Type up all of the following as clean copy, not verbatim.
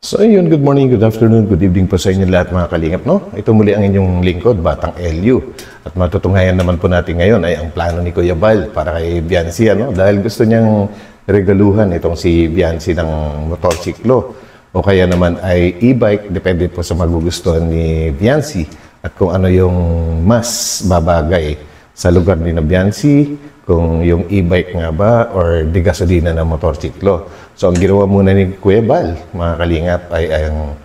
So ayun, good morning, good afternoon, good evening po sa inyo lahat mga kalingap, no? Ito muli ang inyong lingkod, Batang LU. At matutunghayan naman po natin ngayon ay ang plano ni Kuya Bal para kay Biancy, ano? Dahil gusto niyang regaluhan itong si Biancy ng motorsiklo o kaya naman ay e-bike, depende po sa magugustuhan ni Biancy at kung ano yung mas babagay sa lugar ni Biancy, kung yung e-bike nga ba or di gasolina na motorsiklo. So, ang ginawa muna ni Kuya Bal, mga kalingap, ay ang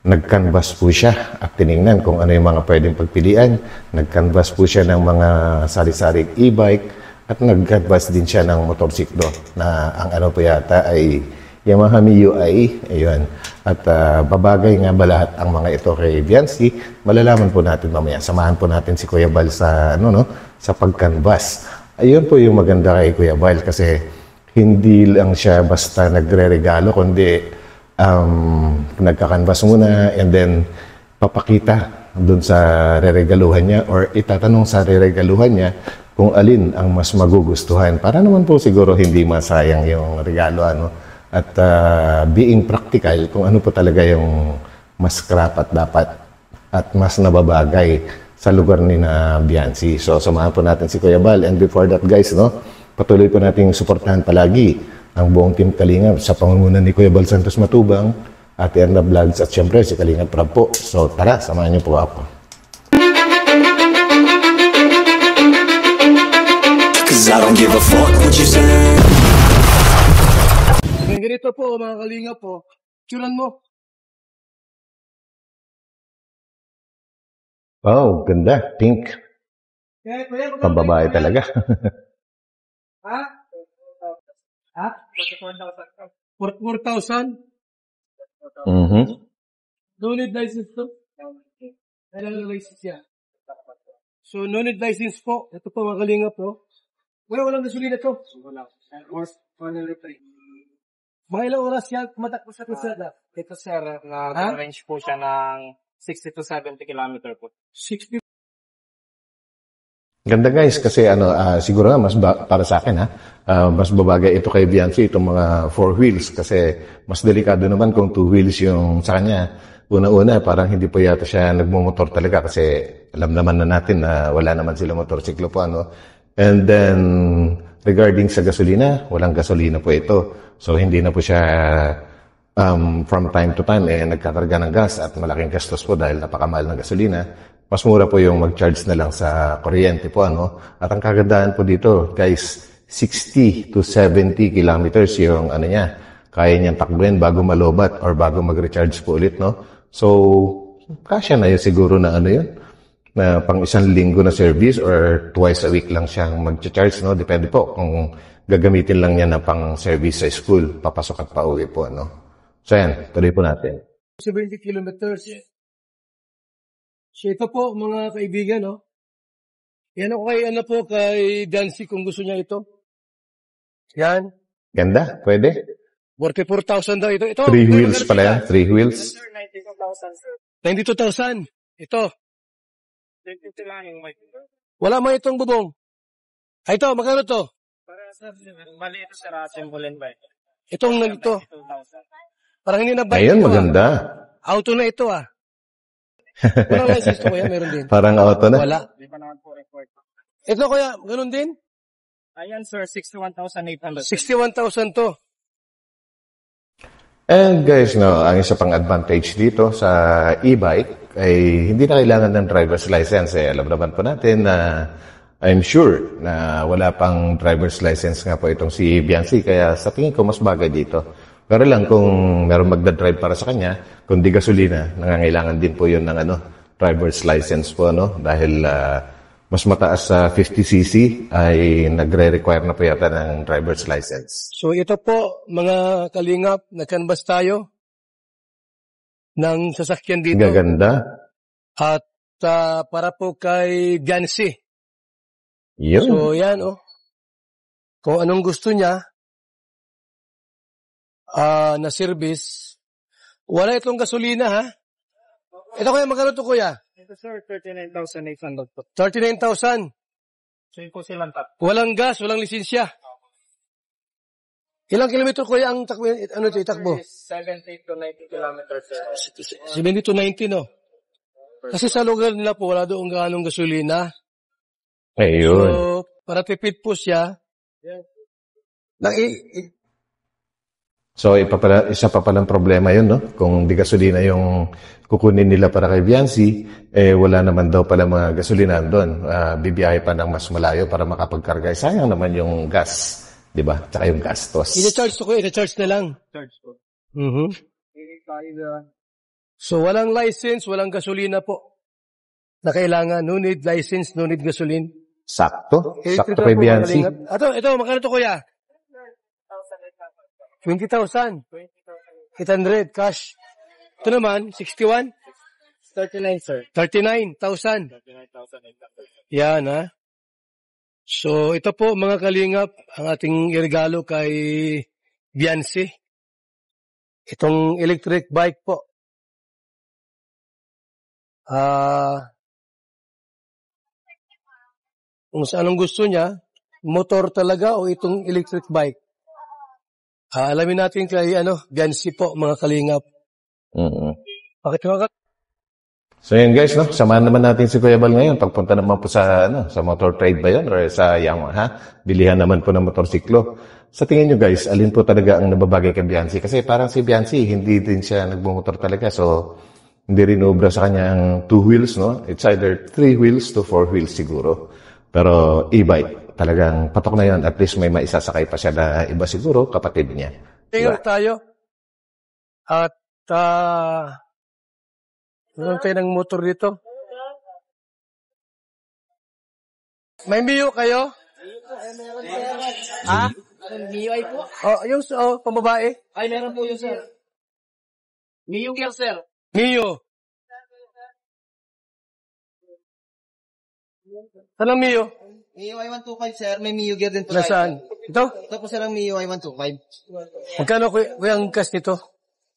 nag-canvas po siya at tiningnan kung ano yung mga pwedeng pagpilian. Nag-canvas po siya ng mga sari-saring e-bike at nag-canvas din siya ng motorsiklo na ang ano po yata ay Yamaha MIUI. Ayun. At babagay nga ba lahat ang mga ito kay Biancy? Malalaman po natin mamaya. Samahan po natin si Kuya Bal sa, sa pag-canvas. Ayun po yung maganda kay Kuya Bal kasi hindi lang siya basta nagre-regalo, kundi nagka-canvas muna and then papakita dun sa reregaluhan niya or itatanong sa reregaluhan niya kung alin ang mas magugustuhan. Para naman po siguro hindi masayang yung regalo. At being practical, kung ano po talaga yung mas karapat dapat at mas nababagay sa lugar ni na Biancy. So, samahan po natin si Kuya Bal. And before that, guys, patuloy po nating suportahan palagi ang buong Team Kalingap sa pangunguna ni Kuya Bal Santos Matubang, Ate Erna Vlogs at syempre si Kalingap Prab po. So, tara, samahan niyo po ako. Cause I don't give a fuck what you say. Ganito po, mga Kalingap po. Tsuran mo. Wow, ganda. Pink. Pambabae talaga. Ha? Ha? 4,000? No need license to? Kailangan license yan. So, no need license po. Ito po, mga Kalingap po. Walang gasolina to. Mga ilang oras yan, tumatakbo sa kusada. Ito sir, nag-range po siya ng 60 to 70 kilometer po. 60. Ganda guys, kasi siguro nga mas para sa akin mas babagay ito kay Biancy itong mga 4 wheels kasi mas delikado naman kung 2 wheels yung sa kanya. Una-una parang hindi po yata siya nagmumotor talaga kasi alam naman na natin na wala naman sila motorsiklo po And then regarding sa gasolina, walang gasolina po ito. So hindi na po siya from time to time nagkakarga ng gas at malaking gastos po dahil napakamahal ng gasolina. Mas mura po yung mag-charge na lang sa kuryente po, At ang kagandahan po dito, guys, 60 to 70 kilometers yung niya. Kaya niyang takbuhin bago malobat or bago mag-recharge po ulit, So, kasya na yun siguro na yun, na pang isang linggo na service or twice a week lang siyang mag-charge, Depende po kung gagamitin lang niya na pang service sa school, papasok at pauwi po, So, yan, tuloy po natin. 70 kilometers. So, ito po, mga kaibigan, Yan ako kay Biancy kung gusto niya ito. Yan. Ganda, pwede. 44,000 daw ito. 3 wheels pala yan, 3 wheels. 92,000. Ito. 50 lang yung mic. Wala mo itong bubong. Ay, ito, magkano to? Para sa mali ito sir, Simbolin ba? Itong nalito. 2,000. Parang hindi na bike Ayun, ito, maganda. Auto na ito, Walang license to, kuya, meron din. Parang auto na. Wala. Di pa naman po report. Ito, kuya, ganun din? Ayan sir, 61,800. 61,000 to. And guys, ang isa pang advantage dito sa e-bike ay hindi na kailangan ng driver's license. Alam naman po natin na I'm sure na wala pang driver's license nga po itong si Biancy. Kaya sa tingin ko mas bagay dito. Pero lang kung meron magdadrive para sa kanya, kung di gasolina, nangangailangan din po yun ng driver's license po, Dahil mas mataas sa 50cc ay nagre-require na po yata ng driver's license. So ito po, mga Kalingap, nag-canvas tayo ng sasakyan dito. Gaganda. At para po kay Biancy. Yun. So yan, kung anong gusto niya na service, wala itong gasolina, Ito kuya, magkano to kuya? Ito sir, 39,800 po. 39,000. So yun po silang tap. Walang gas, walang lisensya. Ilang kilometro kuya ang takbo, itakbo? 70 to 90 kilometers, sir. 70 to 90, no? Kasi sa lugar nila po, wala doon ganong gasolina. Ayun. So, para tipid po siya, So, isa pa palang problema yun, no? Kung di gasolina yung kukunin nila para kay Biancy, wala naman daw pala mga gasolina doon. Bibiyahe pa ng mas malayo para makapagkarga. Sayang naman yung gas, di ba? Tsaka yung gastos. i-charge ko, i-charge na lang. Charge po. Mhm. So, walang license, walang gasolina po na kailangan. No need license, no need gasoline. Sakto. Electric Sakto lang kay po, Biancy. kalingap. Ito, magkano to kuya? 20,000. 800 cash. Ito naman, 61. 39, sir. 39,000. 39,800. Yan, ha? So, ito po, mga kalingap, ang ating regalo kay Biancy. Itong electric bike po. Kung sa anong gusto niya, motor talaga o itong electric bike. Alamin natin kay Biancy po, mga kalingap. Bakit mga So yun guys, no? Samahan naman natin si Kuya Bal ngayon. Pagpunta naman po sa motor trade ba yun? Or sa Yamaha? Bilihan naman po ng motorsiklo. Sa tingin nyo guys, alin po talaga ang nababagay kay Biancy? Kasi parang si Biancy, hindi din siya nagmumotor talaga. So, hindi rin ubra sa kanya ang 2 wheels, no? It's either 3 wheels to 4 wheels siguro. Pero e-bike, talagang patok na yun. At least may maisasakay pa siya na iba siguro, kapatid niya. tingnan tayo? At, meron tayo ng motor dito. May Mio kayo? Ha? Mio ay po? Yung pambabae. Ay, meron po yun, sir. Mio Gear, sir. Mio. Saan ang Mio? Mio i125, sir. May Mio Gear din po. Nasaan? Ito? Ito po, sir, ang Mio i125. Magkano kuya ang cash nito?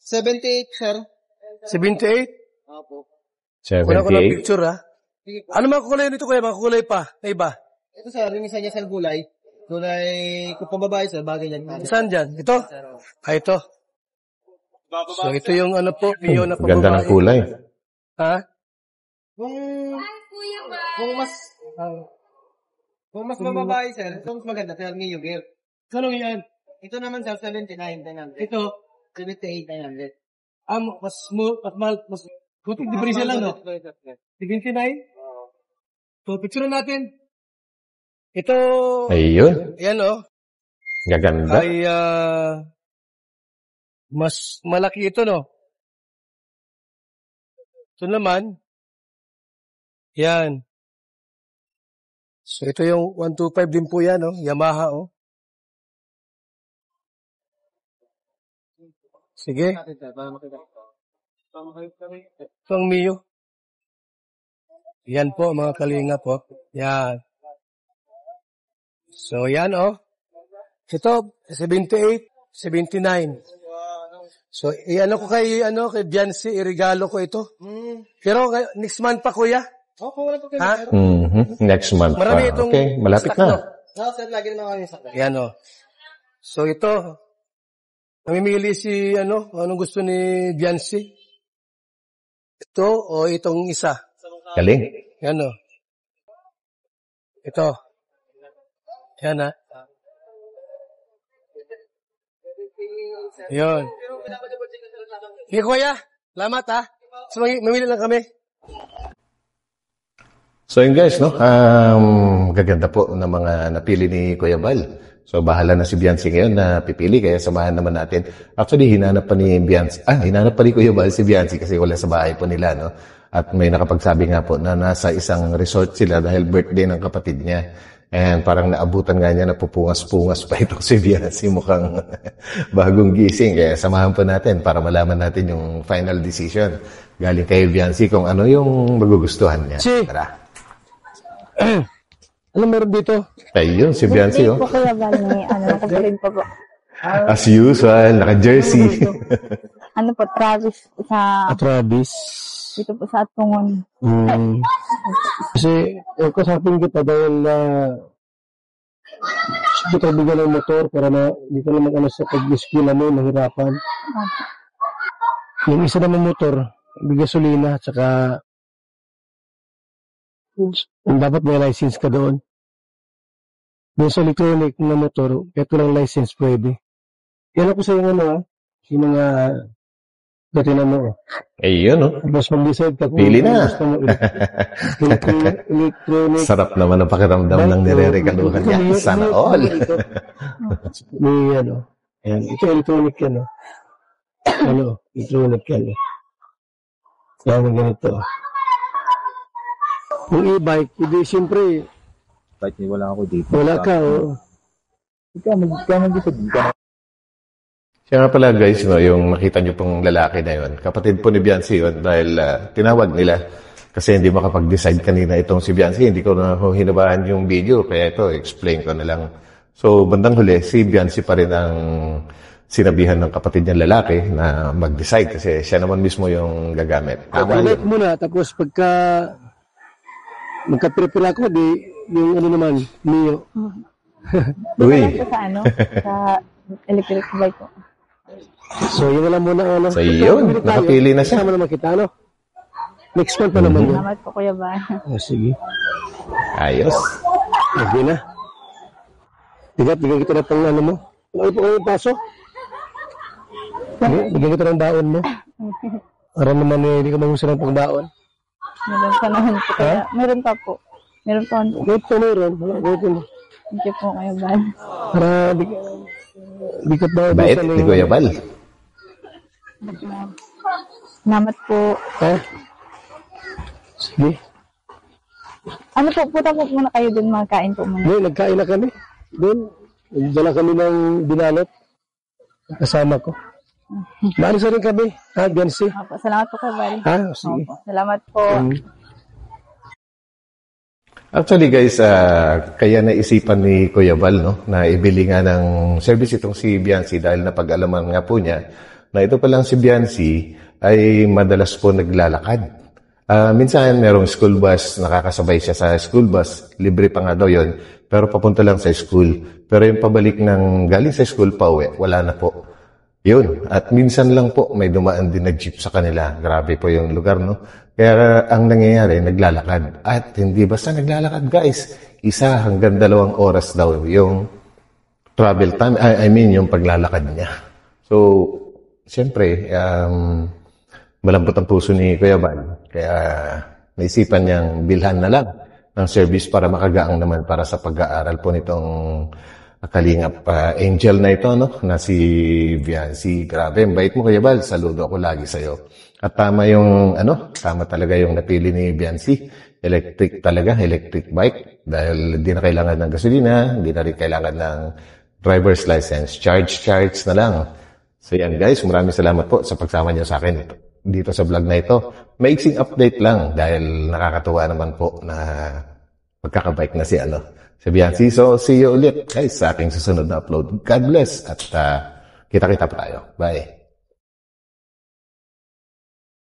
78, sir. 78? Opo. Kuna ko ng 78. picture, ha? Sige po. Ano mga kulay nito kuya? Mga kulay pa? Na iba? Ito, sir, yung isa niya, sir, gulay. Gulay, kung pambabae, sir, bagay yan. Saan dyan? Ito? Ito. So, ito yung po, Mio na pambabae. Ganda ng kulay. Ha? Kung mas mababae, sir, ito mas maganda, sir, Mio Gear. Kano yan? Ito naman, sir, 79,900. Ito? 78,900. Mas mahal, mas puting diferensya lang, no? 79? So, picture natin. Ito, Ayun. yan, Gaganda. ay, mas malaki ito, no? Ito naman, yan. So, ito yung 125 din po yan, Yamaha, Sige. Ito ang Mio. Yan po, mga kalinga po. Yan. So, yan, Ito, 78, 79. So, ko kay Biancy, irigalo ko ito. Pero, next month pa, kuya. Opo, wala po kayo, Ha? sir. Next month Marami pa. itong Okay, malapit stock, na. No, sir, lagi naman kami sa Yan, So, ito, namimili si, anong gusto ni Biancy? Ito o itong isa? Galing. Yan, Ito. Yan, ha? Yun. Sige, kuya. Salamat, ha? So, mamili lang kami. So yun guys, no? Gaganda po ng mga napili ni Kuya Bal. So bahala na si Biancy ngayon na pipili, kaya samahan naman natin. Actually, hinanap pa ni Kuya Bal si Biancy kasi wala sa bahay po nila, no? At may nakapagsabi nga po na nasa isang resort sila dahil birthday ng kapatid niya. And parang naabutan nga niya na pupungas-pungas pa ito si Biancy, mukhang bagong gising. Kaya samahan po natin para malaman natin yung final decision galing kay Biancy kung ano yung magugustuhan niya. Si. Tara. Ano meron dito? Ayun, si Biancy, Po Kuya Bal, may kapatid po po. As usual, naka-jersey. Po, Travis sa, Travis. dito po sa Atungon. Kasi, kasapin kita dahil Sige, bigyan ng motor para na dito naman ano sa pag-eskwela mo, mahirapan. Yung isa naman motor, gasolina, at saka dapat may license ka doon. Doon sa electronic na motor, kahit walang license pwede. Yan ako sa yung ano, yung mga dati na mo. Ayun, no? Tapos mag-decide ka kung Pili na. gusto mo electronic. Sarap naman ang pakiramdam ng nire-regaluhan niya. Sana all. May ano, ayan, ito electronic yan, electronic yan. Yan, ganito. Yung e-bike, hindi, siyempre, Kahit wala ako dito. wala ka, Ikaw mag-decide ka. Siya nga pala guys, no, yung makita niyo pong lalaki na yun, kapatid po ni Biancy yun dahil tinawag nila kasi hindi makapag-decide kanina itong si Biancy, hindi ko na hinabahan yung video, kaya ito, explain ko na lang. So, bandang huli, si Biancy pa rin ang sinabihan ng kapatid niyang lalaki na mag-decide kasi siya naman mismo yung gagamit. i-bike muna, tapos pagka magka-prepare ako, di, yung ano naman, Mio. Uy, Ito sa ano, sa electric bike ko. So, yun na lang muna, ano. So, yun, nakapili na siya. Kasama naman kita, ano. Next month pa naman yun. Salamat po, Kuya Bal. Sige. Ayos. Okay na. Bigyan kita na pang ano mo. Ano po kayo paso? Bigyan kita ng baon mo. Para naman hindi ka mahusay ng pang-baon. Meron pa naman po, Kuya. Meron pa po. Meron pa po. Kahit pa meron. Wala, kahit mo. Thank you po, Kuya Bal. Para di ka ba Bait ni Kuya Bal. Salamat po. Ha? Sige. Ano po, punta po muna kayo dun, magkain po muna. Ngayon, nagkain na kami. Doon. Dala kami ng binalot. Kasama ko. Maalis na rin kami. Ha, Biancy? Opo, salamat po, Kuya Bal. Ha, sige. Opo, salamat po. Actually guys, kaya naisipan ni Kuya Bal no, na ibili nga ng service itong si Biancy dahil napag-alaman nga po niya na ito palang si Biancy ay madalas po naglalakad. Minsan merong school bus, nakakasabay siya sa school bus, libre pa nga daw yun, pero papunta lang sa school. Pero yung pabalik ng galing sa school pa uwi, wala na po. Yun, at minsan lang po may dumaan din na jeep sa kanila. Grabe po yung lugar, no? Kaya ang nangyayari, naglalakad. At hindi basta naglalakad, guys. 1 hanggang 2 oras daw yung travel time. I mean, yung paglalakad niya. So, siyempre, malambot ang puso ni Kuya Bal. Kaya naisipan niyang bilhan na lang ng service para makagaang naman para sa pag-aaral po nitong kalingap angel na ito, no? Na si Biancy. Grabe, ang bait mo, Kuya Bal. Saludo ako lagi sa'yo. At tama yung, tama talaga yung napili ni Biancy. Electric talaga, electric bike. Dahil hindi na kailangan ng gasolina, hindi na rin kailangan ng driver's license. Charge na lang. So yan guys, maraming salamat po sa pagsama niyo sa akin dito sa vlog na ito. Maiksing update lang dahil nakakatuwa naman po na magkakabike na si Biancy. So, see you ulit guys sa aking susunod na upload. God bless at kita-kita pa tayo. Bye.